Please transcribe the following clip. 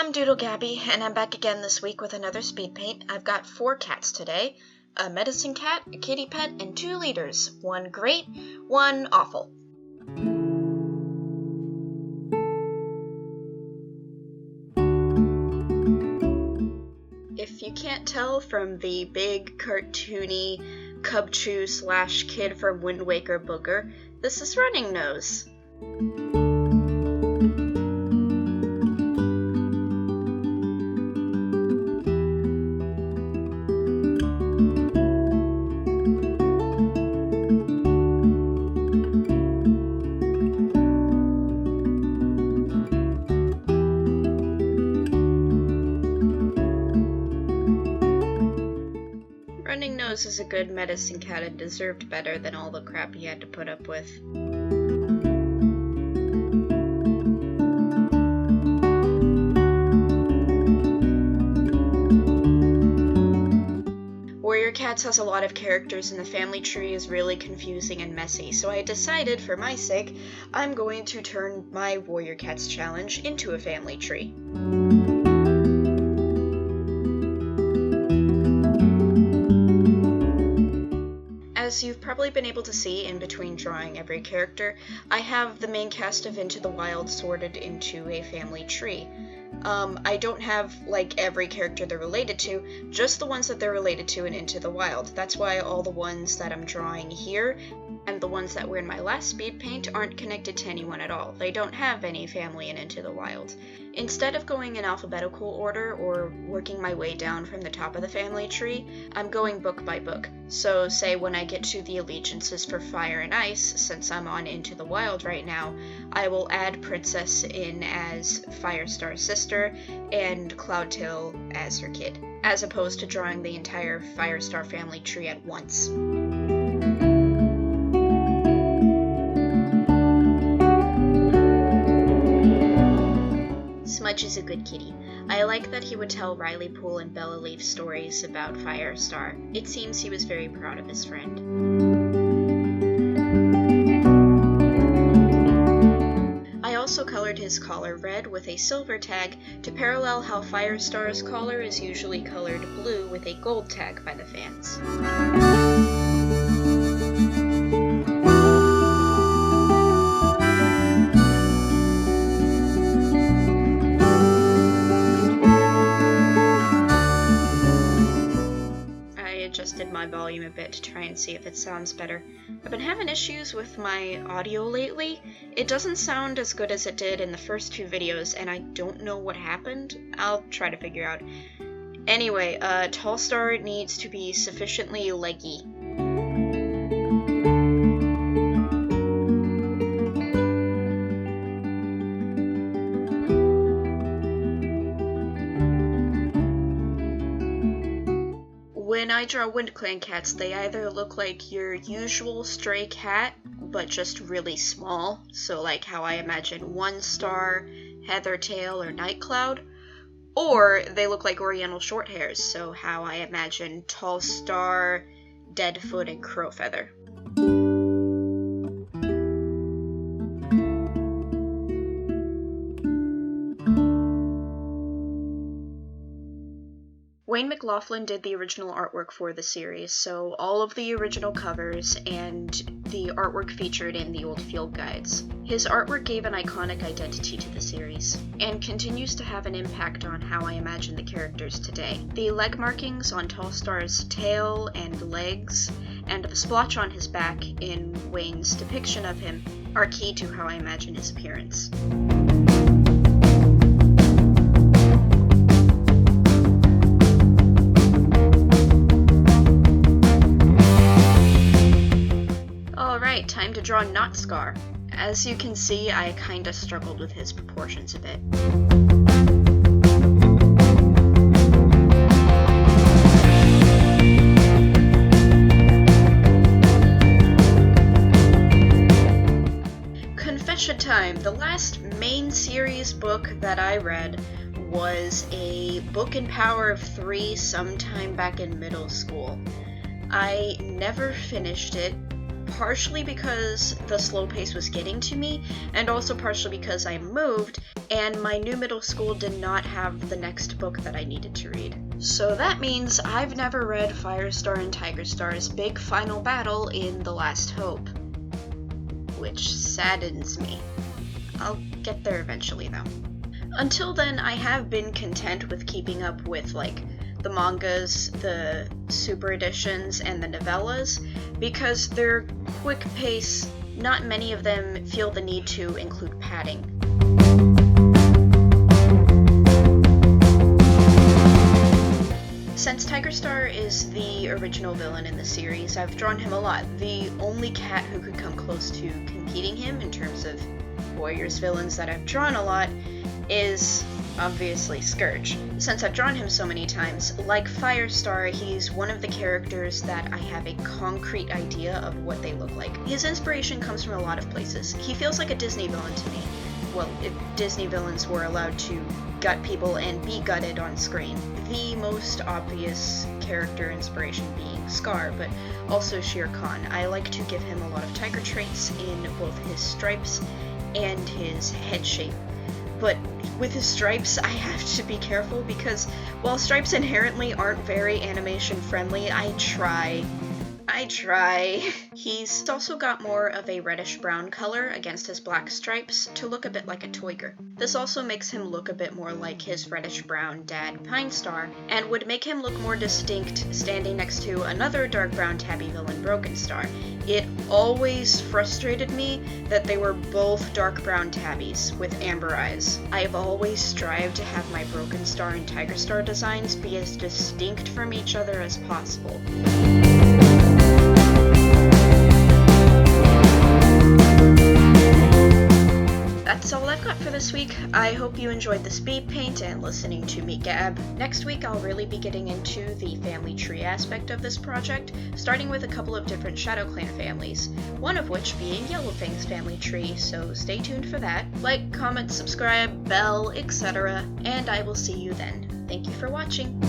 I'm Doodle Gabby, and I'm back again this week with another speed paint. I've got 4 cats today, a medicine cat, a kitty pet, and 2 leaders, one great, one awful. If you can't tell from the big, cartoony Cubchoo / kid from Wind Waker booger, this is Running Nose. Running Nose is a good medicine cat and deserved better than all the crap he had to put up with. Warrior Cats has a lot of characters and the family tree is really confusing and messy, so I decided, for my sake, I'm going to turn my Warrior Cats challenge into a family tree. As you've probably been able to see in between drawing every character, I have the main cast of Into the Wild sorted into a family tree. I don't have, every character they're related to, just the ones that they're related to in Into the Wild. That's why all the ones that I'm drawing here and the ones that were in my last speed paint aren't connected to anyone at all. They don't have any family in Into the Wild. Instead of going in alphabetical order or working my way down from the top of the family tree, I'm going book by book. So say when I get to the allegiances for Fire and Ice, since I'm on Into the Wild right now, I will add Princess in as Firestar's sister and Cloudtail as her kid, as opposed to drawing the entire Firestar family tree at once. Smudge is a good kitty. I like that he would tell Riley Poole and Bella Leaf stories about Firestar. It seems he was very proud of his friend. I also colored his collar red with a silver tag to parallel how Firestar's collar is usually colored blue with a gold tag by the fans. Adjusted my volume a bit to try and see if it sounds better. I've been having issues with my audio lately. It doesn't sound as good as it did in the first 2 videos, and I don't know what happened. I'll try to figure out. Anyway, Tallstar needs to be sufficiently leggy. When I draw Wind Clan cats, they either look like your usual stray cat, but just really small, so like how I imagine One Star, Heathertail, or Nightcloud, or they look like Oriental Shorthairs, so how I imagine Tallstar, Deadfoot, and Crowfeather. Wayne McLaughlin did the original artwork for the series, so all of the original covers and the artwork featured in the old field guides. His artwork gave an iconic identity to the series, and continues to have an impact on how I imagine the characters today. The leg markings on Tallstar's tail and legs, and the splotch on his back in Wayne's depiction of him, are key to how I imagine his appearance. Alright, time to draw Knot Scar. As you can see, I kinda struggled with his proportions a bit. Confession time! The last main series book that I read was a book in Power of 3 sometime back in middle school. I never finished it, partially because the slow pace was getting to me, and also partially because I moved, and my new middle school did not have the next book that I needed to read. So that means I've never read Firestar and Tigerstar's big final battle in The Last Hope, which saddens me. I'll get there eventually, though. Until then, I have been content with keeping up with, like, the mangas, the super editions, and the novellas, because they're quick pace. Not many of them feel the need to include padding. Since Tigerstar is the original villain in the series, I've drawn him a lot. The only cat who could come close to competing him in terms of Warriors villains that I've drawn a lot is obviously Scourge. Since I've drawn him so many times, like Firestar, he's one of the characters that I have a concrete idea of what they look like. His inspiration comes from a lot of places. He feels like a Disney villain to me. Well, if Disney villains were allowed to gut people and be gutted on screen. The most obvious character inspiration being Scar, but also Shere Khan. I like to give him a lot of tiger traits in both his stripes and his head shape. But with his stripes, I have to be careful because while stripes inherently aren't very animation friendly, I try. He's also got more of a reddish-brown color against his black stripes to look a bit like a Toiger. This also makes him look a bit more like his reddish-brown dad, Pinestar, and would make him look more distinct standing next to another dark brown tabby villain, Broken Star. It always frustrated me that they were both dark brown tabbies with amber eyes. I've always strived to have my Broken Star and Tigerstar designs be as distinct from each other as possible. That's all I've got for this week. I hope you enjoyed the speed paint and listening to me gab. Next week I'll really be getting into the family tree aspect of this project, starting with a couple of different Shadow Clan families, one of which being Yellowfang's family tree, so stay tuned for that. Like, comment, subscribe, bell, etc., and I will see you then. Thank you for watching.